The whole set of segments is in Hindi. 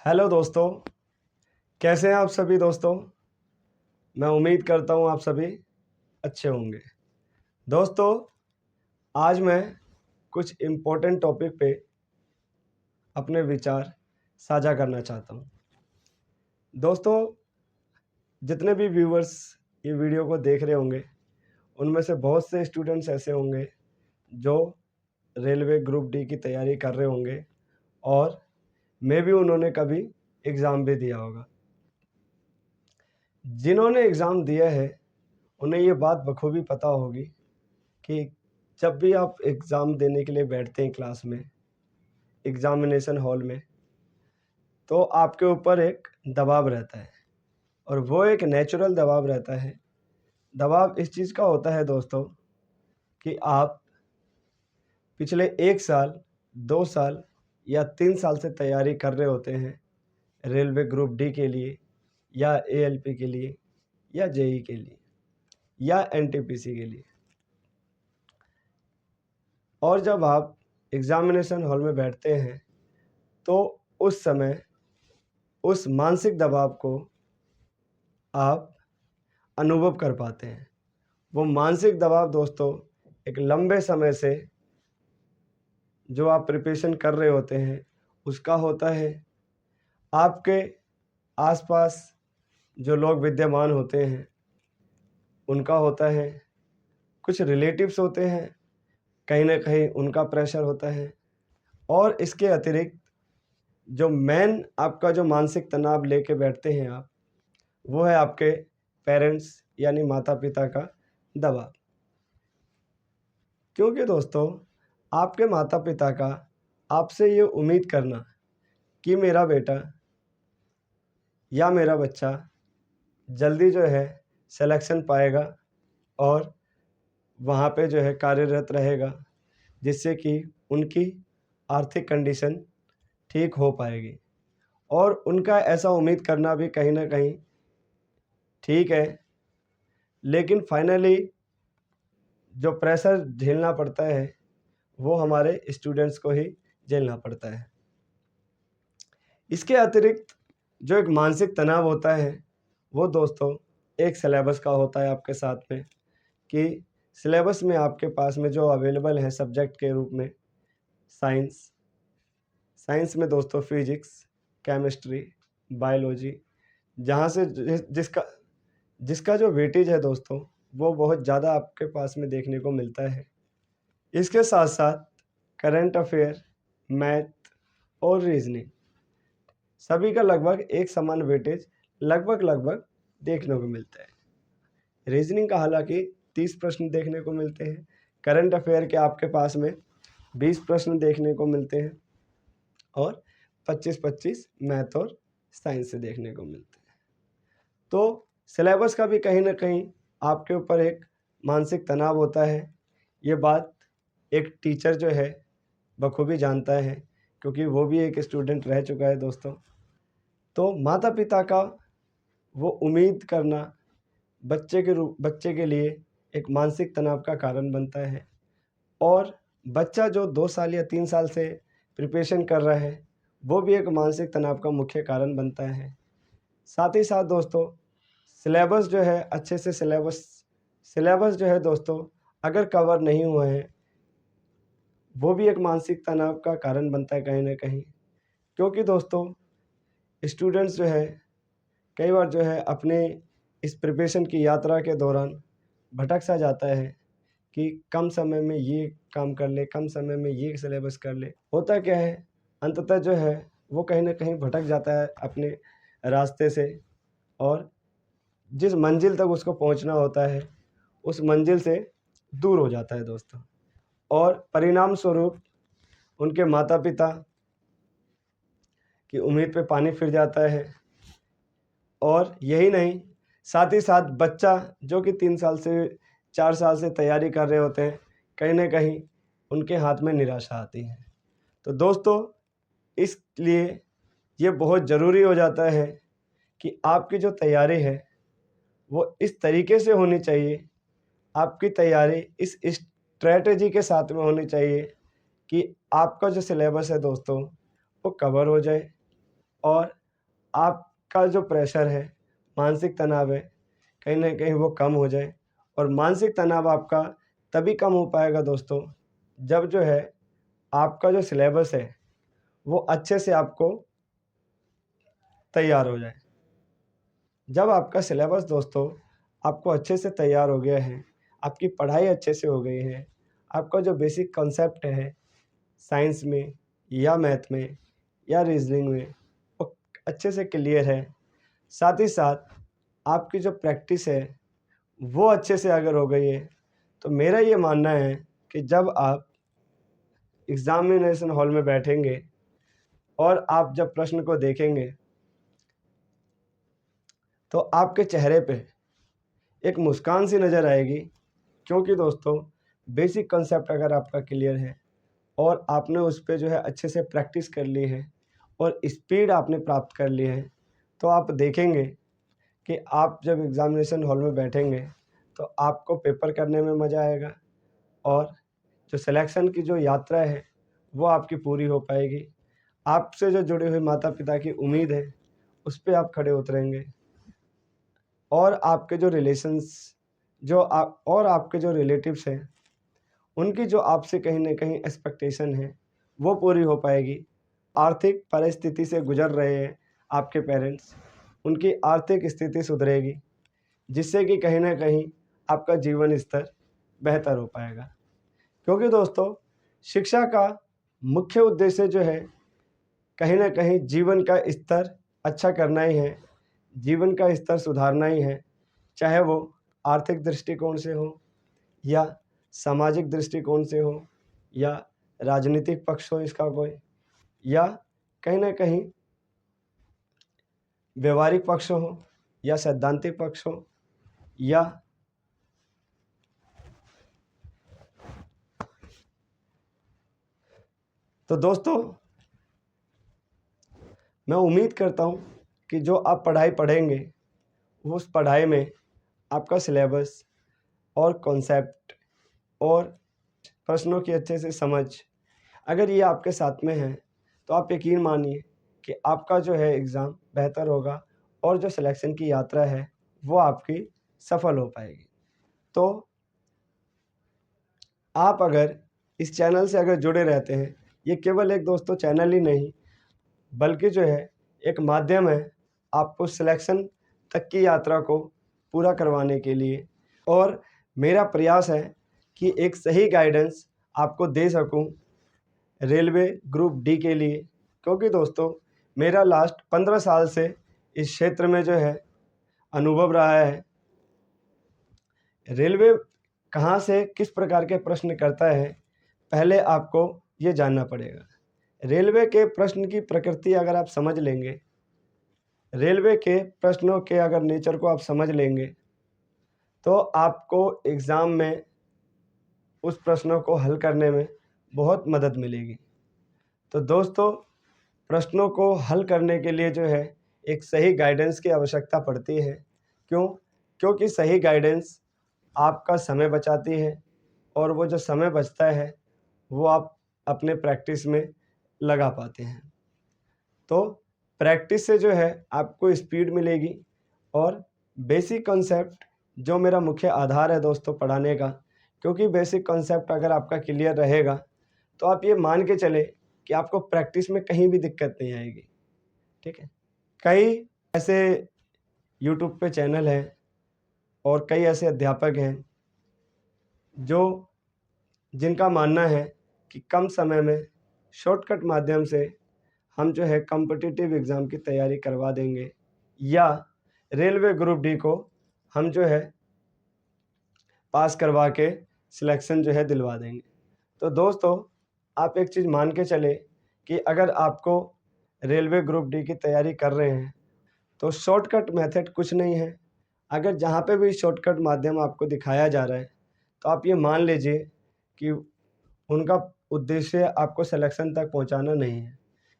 हेलो दोस्तों, कैसे हैं आप सभी दोस्तों। मैं उम्मीद करता हूं आप सभी अच्छे होंगे। दोस्तों, आज मैं कुछ इम्पोर्टेंट टॉपिक पे अपने विचार साझा करना चाहता हूं। दोस्तों, जितने भी व्यूअर्स ये वीडियो को देख रहे होंगे उनमें से बहुत से स्टूडेंट्स ऐसे होंगे जो रेलवे ग्रुप डी की तैयारी कर रहे होंगे और मे भी उन्होंने कभी एग्ज़ाम भी दिया होगा। जिन्होंने एग्ज़ाम दिया है उन्हें ये बात बखूबी पता होगी कि जब भी आप एग्ज़ाम देने के लिए बैठते हैं क्लास में, एग्ज़ामिनेशन हॉल में, तो आपके ऊपर एक दबाव रहता है और वो एक नेचुरल दबाव रहता है। दबाव इस चीज़ का होता है दोस्तों कि आप पिछले 1 साल, 2 साल या 3 साल से तैयारी कर रहे होते हैं रेलवे ग्रुप डी के लिए या एएलपी के लिए या जेईई के लिए या एनटीपीसी के लिए। और जब आप एग्ज़ामिनेशन हॉल में बैठते हैं तो उस समय उस मानसिक दबाव को आप अनुभव कर पाते हैं। वो मानसिक दबाव दोस्तों एक लंबे समय से जो आप प्रिपरेशन कर रहे होते हैं उसका होता है। आपके आसपास जो लोग विद्यमान होते हैं उनका होता है। कुछ रिलेटिव्स होते हैं, कहीं ना कहीं उनका प्रेशर होता है। और इसके अतिरिक्त जो मेन आपका जो मानसिक तनाव लेके बैठते हैं आप, वो है आपके पेरेंट्स यानी माता पिता का दबाव। क्योंकि दोस्तों, आपके माता पिता का आपसे ये उम्मीद करना कि मेरा बेटा या मेरा बच्चा जल्दी जो है सिलेक्शन पाएगा और वहाँ पे जो है कार्यरत रहेगा, जिससे कि उनकी आर्थिक कंडीशन ठीक हो पाएगी। और उनका ऐसा उम्मीद करना भी कहीं ना कहीं ठीक है, लेकिन फाइनली जो प्रेशर झेलना पड़ता है वो हमारे स्टूडेंट्स को ही झेलना पड़ता है। इसके अतिरिक्त जो एक मानसिक तनाव होता है वो दोस्तों एक सिलेबस का होता है आपके साथ में, कि सिलेबस में आपके पास में जो अवेलेबल है सब्जेक्ट के रूप में साइंस में दोस्तों फिजिक्स, केमिस्ट्री, बायोलॉजी, जहाँ से जिसका जो वेटेज है दोस्तों वो बहुत ज़्यादा आपके पास में देखने को मिलता है। इसके साथ साथ करंट अफेयर, मैथ और रीजनिंग सभी का लगभग एक समान वेटेज लगभग देखने को मिलता है। रीजनिंग का हालांकि 30 प्रश्न देखने को मिलते हैं, करंट अफेयर के आपके पास में 20 प्रश्न देखने को मिलते हैं और 25-25 मैथ और साइंस से देखने को मिलते हैं। तो सिलेबस का भी कहीं ना कहीं आपके ऊपर एक मानसिक तनाव होता है। ये बात एक टीचर जो है बखूबी जानता है, क्योंकि वो भी एक स्टूडेंट रह चुका है दोस्तों। तो माता पिता का वो उम्मीद करना बच्चे के लिए एक मानसिक तनाव का कारण बनता है। और बच्चा जो 2 साल या 3 साल से प्रिपरेशन कर रहा है वो भी एक मानसिक तनाव का मुख्य कारण बनता है। साथ ही साथ दोस्तों सिलेबस जो है अच्छे से सिलेबस जो है दोस्तों अगर कवर नहीं हुआ है वो भी एक मानसिक तनाव का कारण बनता है कहीं ना कहीं। क्योंकि दोस्तों स्टूडेंट्स जो है कई बार जो है अपने इस प्रिपरेशन की यात्रा के दौरान भटक सा जाता है कि कम समय में ये काम कर ले, कम समय में ये सिलेबस कर ले। होता क्या है, अंततः जो है वो कहीं ना कहीं भटक जाता है अपने रास्ते से और जिस मंजिल तक उसको पहुंचना होता है उस मंजिल से दूर हो जाता है दोस्तों। और परिणाम स्वरूप उनके माता पिता की उम्मीद पे पानी फिर जाता है। और यही नहीं, साथ ही साथ बच्चा जो कि 3 साल से 4 साल से तैयारी कर रहे होते हैं, कहीं ना कहीं उनके हाथ में निराशा आती है। तो दोस्तों इसलिए ये बहुत ज़रूरी हो जाता है कि आपकी जो तैयारी है वो इस तरीके से होनी चाहिए, आपकी तैयारी इस स्ट्रैटेजी के साथ में होनी चाहिए कि आपका जो सिलेबस है दोस्तों वो कवर हो जाए और आपका जो प्रेशर है, मानसिक तनाव है, कहीं न कहीं वो कम हो जाए। और मानसिक तनाव आपका तभी कम हो पाएगा दोस्तों, जब जो है आपका जो सिलेबस है, वो अच्छे से आपको तैयार हो जाए। जब आपका सिलेबस दोस्तों आपको अच्छे से तैयार हो गया है, आपकी पढ़ाई अच्छे से हो गई है, आपका जो बेसिक कॉन्सेप्ट है साइंस में या मैथ में या रीजनिंग में, वो अच्छे से क्लियर है, साथ ही साथ आपकी जो प्रैक्टिस है वो अच्छे से अगर हो गई है, तो मेरा ये मानना है कि जब आप एग्ज़ामिनेशन हॉल में बैठेंगे और आप जब प्रश्न को देखेंगे, तो आपके चेहरे पे एक मुस्कान सी नज़र आएगी, क्योंकि दोस्तों बेसिक कॉन्सेप्ट अगर आपका क्लियर है और आपने उस पे जो है अच्छे से प्रैक्टिस कर ली है और स्पीड आपने प्राप्त कर ली है, तो आप देखेंगे कि आप जब एग्ज़ामिनेशन हॉल में बैठेंगे तो आपको पेपर करने में मज़ा आएगा और जो सिलेक्शन की जो यात्रा है वो आपकी पूरी हो पाएगी। आपसे जो जुड़े हुए माता-पिता की उम्मीद है, उस पे आप खड़े उतरेंगे और आपके जो रिलेशंस और आपके जो रिलेटिव्स हैं, उनकी जो आपसे कहीं न कहीं एक्सपेक्टेशन है, वो पूरी हो पाएगी। आर्थिक परिस्थिति से गुज़र रहे हैं आपके पेरेंट्स, उनकी आर्थिक स्थिति सुधरेगी, जिससे कि कहीं न कहीं आपका जीवन स्तर बेहतर हो पाएगा। क्योंकि दोस्तों शिक्षा का मुख्य उद्देश्य जो है, कहीं न कहीं जीवन का स्तर अच्छा करना ही है, जीवन का स्तर सुधारना ही है, चाहे वो आर्थिक दृष्टिकोण से हो या सामाजिक दृष्टिकोण से हो या राजनीतिक पक्ष हो इसका कोई, या कहीं न कहीं व्यावहारिक पक्ष हो या सैद्धांतिक पक्ष हो या तो दोस्तों मैं उम्मीद करता हूँ कि जो आप पढ़ाई पढ़ेंगे, वो उस पढ़ाई में आपका सिलेबस और कॉन्सेप्ट और प्रश्नों की अच्छे से समझ अगर ये आपके साथ में है, तो आप यकीन मानिए कि आपका जो है एग्ज़ाम बेहतर होगा और जो सिलेक्शन की यात्रा है, वो आपकी सफल हो पाएगी। तो आप अगर इस चैनल से अगर जुड़े रहते हैं, ये केवल एक दोस्तों चैनल ही नहीं, बल्कि जो है एक माध्यम है आपको सिलेक्शन तक की यात्रा को पूरा करवाने के लिए, और मेरा प्रयास है कि एक सही गाइडेंस आपको दे सकूं रेलवे ग्रुप डी के लिए, क्योंकि दोस्तों मेरा लास्ट 15 साल से इस क्षेत्र में जो है अनुभव रहा है। रेलवे कहाँ से किस प्रकार के प्रश्न करता है, पहले आपको ये जानना पड़ेगा। रेलवे के प्रश्न की प्रकृति अगर आप समझ लेंगे, रेलवे के प्रश्नों के अगर नेचर को आप समझ लेंगे, तो आपको एग्ज़ाम में उस प्रश्नों को हल करने में बहुत मदद मिलेगी। तो दोस्तों प्रश्नों को हल करने के लिए जो है एक सही गाइडेंस की आवश्यकता पड़ती है। क्यों? क्योंकि सही गाइडेंस आपका समय बचाती है और वो जो समय बचता है, वो आप अपने प्रैक्टिस में लगा पाते हैं। तो प्रैक्टिस से जो है आपको स्पीड मिलेगी और बेसिक कॉन्सेप्ट जो मेरा मुख्य आधार है दोस्तों पढ़ाने का, क्योंकि बेसिक कॉन्सेप्ट अगर आपका क्लियर रहेगा, तो आप ये मान के चलें कि आपको प्रैक्टिस में कहीं भी दिक्कत नहीं आएगी। ठीक है? कई ऐसे यूट्यूब पे चैनल हैं और कई ऐसे अध्यापक हैं जो जिनका मानना है कि कम समय में शॉर्टकट माध्यम से हम जो है कॉम्पिटिटिव एग्ज़ाम की तैयारी करवा देंगे या रेलवे ग्रुप डी को हम जो है पास करवा के सिलेक्शन जो है दिलवा देंगे। तो दोस्तों आप एक चीज़ मान के चलें कि अगर आपको रेलवे ग्रुप डी की तैयारी कर रहे हैं, तो शॉर्टकट मेथड कुछ नहीं है। अगर जहाँ पे भी शॉर्टकट माध्यम आपको दिखाया जा रहा है, तो आप ये मान लीजिए कि उनका उद्देश्य आपको सिलेक्शन तक पहुँचाना नहीं है।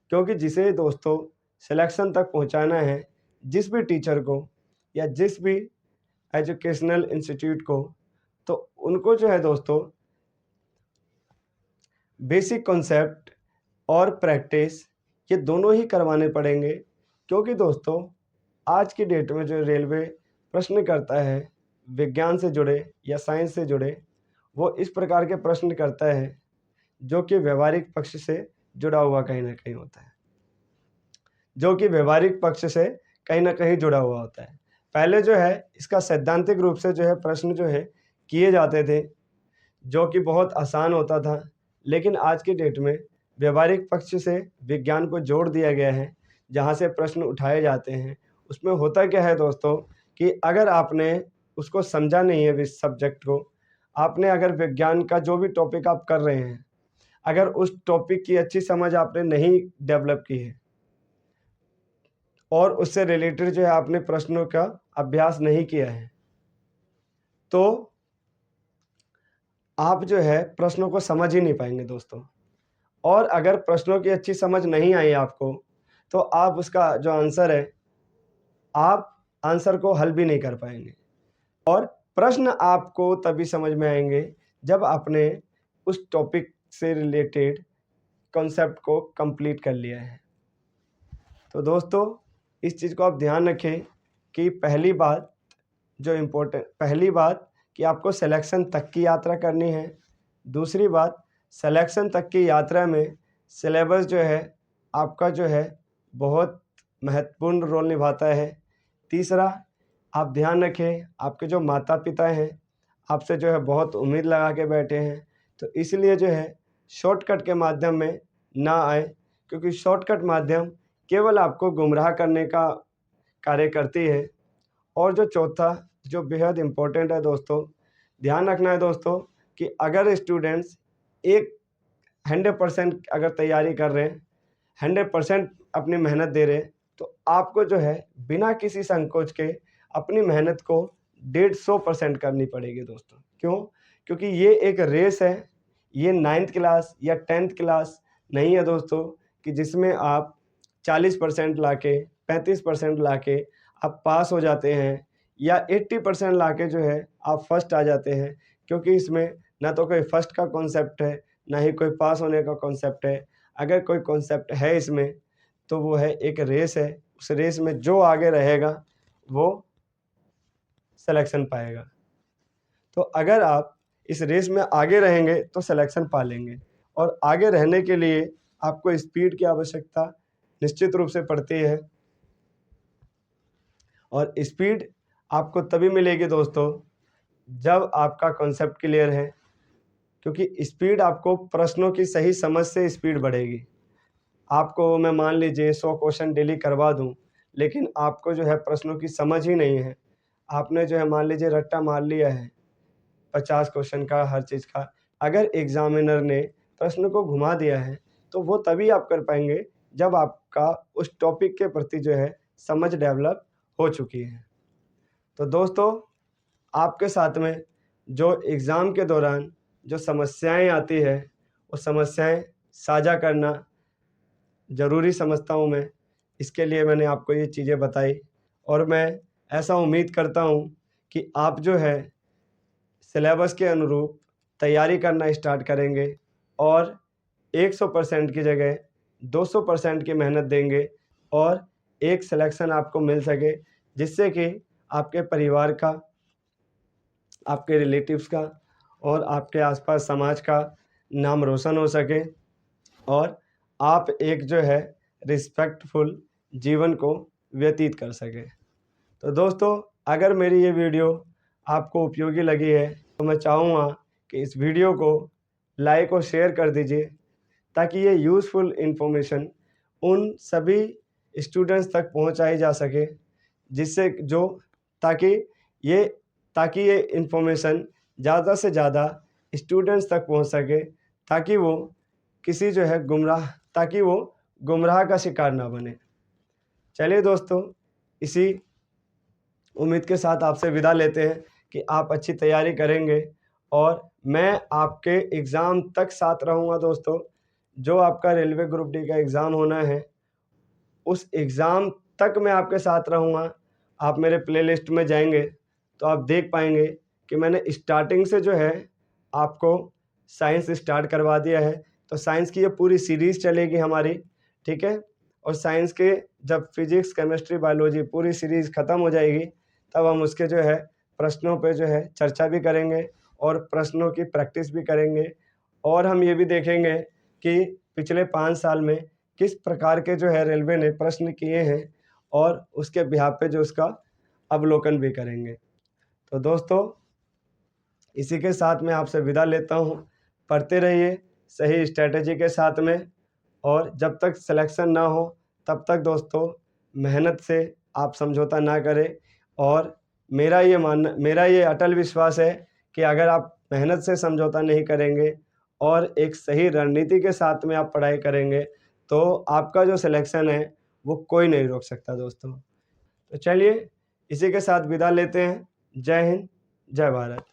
क्योंकि जिसे दोस्तों सिलेक्शन तक पहुँचाना है, जिस भी टीचर को या जिस भी एजुकेशनल इंस्टीट्यूट को, तो उनको जो है दोस्तों बेसिक कॉन्सेप्ट और प्रैक्टिस ये दोनों ही करवाने पड़ेंगे, क्योंकि दोस्तों आज की डेट में जो रेलवे प्रश्न करता है विज्ञान से जुड़े या साइंस से जुड़े, वो इस प्रकार के प्रश्न करता है जो कि व्यवहारिक पक्ष से जुड़ा हुआ कहीं ना कहीं होता है, जो कि व्यवहारिक पक्ष से कहीं ना कहीं जुड़ा हुआ होता है। पहले जो है इसका सैद्धांतिक रूप से जो है प्रश्न जो है किए जाते थे, जो कि बहुत आसान होता था, लेकिन आज की डेट में व्यवहारिक पक्ष से विज्ञान को जोड़ दिया गया है, जहाँ से प्रश्न उठाए जाते हैं। उसमें होता क्या है दोस्तों कि अगर आपने उसको समझा नहीं है इस सब्जेक्ट को, आपने अगर विज्ञान का जो भी टॉपिक आप कर रहे हैं, अगर उस टॉपिक की अच्छी समझ आपने नहीं डेवलप की है और उससे रिलेटेड जो है आपने प्रश्नों का अभ्यास नहीं किया है, तो आप जो है प्रश्नों को समझ ही नहीं पाएंगे दोस्तों। और अगर प्रश्नों की अच्छी समझ नहीं आई आपको, तो आप उसका जो आंसर है, आप आंसर को हल भी नहीं कर पाएंगे। और प्रश्न आपको तभी समझ में आएंगे जब आपने उस टॉपिक से रिलेटेड कॉन्सेप्ट को कंप्लीट कर लिया है। तो दोस्तों इस चीज़ को आप ध्यान रखें कि पहली बात कि आपको सिलेक्शन तक की यात्रा करनी है। दूसरी बात, सिलेक्शन तक की यात्रा में सिलेबस जो है आपका जो है बहुत महत्वपूर्ण रोल निभाता है। तीसरा, आप ध्यान रखें आपके जो माता पिता हैं आपसे जो है बहुत उम्मीद लगा के बैठे हैं, तो इसलिए जो है शॉर्टकट के माध्यम में ना आए, क्योंकि शॉर्टकट माध्यम केवल आपको गुमराह करने का कार्य करती है। और जो चौथा, जो बेहद इम्पोर्टेंट है दोस्तों, ध्यान रखना है दोस्तों कि अगर स्टूडेंट्स 100% अगर तैयारी कर रहे हैं, 100% अपनी मेहनत दे रहे हैं, तो आपको जो है बिना किसी संकोच के अपनी मेहनत को 150% करनी पड़ेगी दोस्तों। क्यों? क्योंकि ये एक रेस है, ये 9th क्लास या 10th क्लास नहीं है दोस्तों कि जिसमें आप 40% लाके 35% लाके आप पास हो जाते हैं, या 80% लाके जो है आप फर्स्ट आ जाते हैं। क्योंकि इसमें ना तो कोई फर्स्ट का कॉन्सेप्ट है, ना ही कोई पास होने का कॉन्सेप्ट है। अगर कोई कॉन्सेप्ट है इसमें, तो वो है एक रेस है। उस रेस में जो आगे रहेगा वो सिलेक्शन पाएगा। तो अगर आप इस रेस में आगे रहेंगे तो सिलेक्शन पा लेंगे। और आगे रहने के लिए आपको स्पीड की आवश्यकता निश्चित रूप से पड़ती है, और स्पीड आपको तभी मिलेगी दोस्तों जब आपका कॉन्सेप्ट क्लियर है। क्योंकि स्पीड आपको प्रश्नों की सही समझ से स्पीड बढ़ेगी। आपको मैं मान लीजिए 100 क्वेश्चन डेली करवा दूं, लेकिन आपको जो है प्रश्नों की समझ ही नहीं है, आपने जो है मान लीजिए रट्टा मार लिया है 50 क्वेश्चन का हर चीज़ का, अगर एग्जामिनर ने प्रश्न को घुमा दिया है, तो वो तभी आप कर पाएंगे जब आपका उस टॉपिक के प्रति जो है समझ डेवलप हो चुकी है। तो दोस्तों आपके साथ में जो एग्ज़ाम के दौरान जो समस्याएं आती है, वो समस्याएं साझा करना ज़रूरी समझता हूँ मैं। इसके लिए मैंने आपको ये चीज़ें बताई, और मैं ऐसा उम्मीद करता हूँ कि आप जो है सिलेबस के अनुरूप तैयारी करना स्टार्ट करेंगे और 100% की जगह 200% की मेहनत देंगे, और एक सिलेक्शन आपको मिल सके, जिससे कि आपके परिवार का, आपके रिलेटिव्स का और आपके आसपास समाज का नाम रोशन हो सके, और आप एक जो है रिस्पेक्टफुल जीवन को व्यतीत कर सके। तो दोस्तों अगर मेरी ये वीडियो आपको उपयोगी लगी है, तो मैं चाहूँगा कि इस वीडियो को लाइक और शेयर कर दीजिए, ताकि ये यूज़फुल इन्फॉर्मेशन उन सभी स्टूडेंट्स तक पहुंचाई जा सके, जिससे जो ताकि ये इन्फॉर्मेशन ज़्यादा से ज़्यादा स्टूडेंट्स तक पहुंच सके, ताकि वो गुमराह का शिकार ना बने। चलिए दोस्तों, इसी उम्मीद के साथ आपसे विदा लेते हैं कि आप अच्छी तैयारी करेंगे, और मैं आपके एग्ज़ाम तक साथ रहूँगा दोस्तों। जो आपका रेलवे ग्रुप डी का एग्ज़ाम होना है, उस एग्ज़ाम तक मैं आपके साथ रहूँगा। आप मेरे प्लेलिस्ट में जाएंगे तो आप देख पाएंगे कि मैंने स्टार्टिंग से जो है आपको साइंस स्टार्ट करवा दिया है। तो साइंस की ये पूरी सीरीज़ चलेगी हमारी, ठीक है। और साइंस के जब फिजिक्स, केमिस्ट्री, बायोलॉजी पूरी सीरीज़ ख़त्म हो जाएगी, तब हम उसके जो है प्रश्नों पे जो है चर्चा भी करेंगे और प्रश्नों की प्रैक्टिस भी करेंगे। और हम ये भी देखेंगे कि पिछले 5 साल में किस प्रकार के जो है रेलवे ने प्रश्न किए हैं और उसके बिहाफ़ पे जो उसका अवलोकन भी करेंगे। तो दोस्तों, इसी के साथ मैं आपसे विदा लेता हूँ। पढ़ते रहिए सही स्ट्रैटेजी के साथ में, और जब तक सिलेक्शन ना हो तब तक दोस्तों मेहनत से आप समझौता ना करें। और मेरा ये अटल विश्वास है कि अगर आप मेहनत से समझौता नहीं करेंगे और एक सही रणनीति के साथ में आप पढ़ाई करेंगे, तो आपका जो सिलेक्शन है वो कोई नहीं रोक सकता दोस्तों। तो चलिए इसी के साथ विदा लेते हैं। जय हिंद, जय भारत।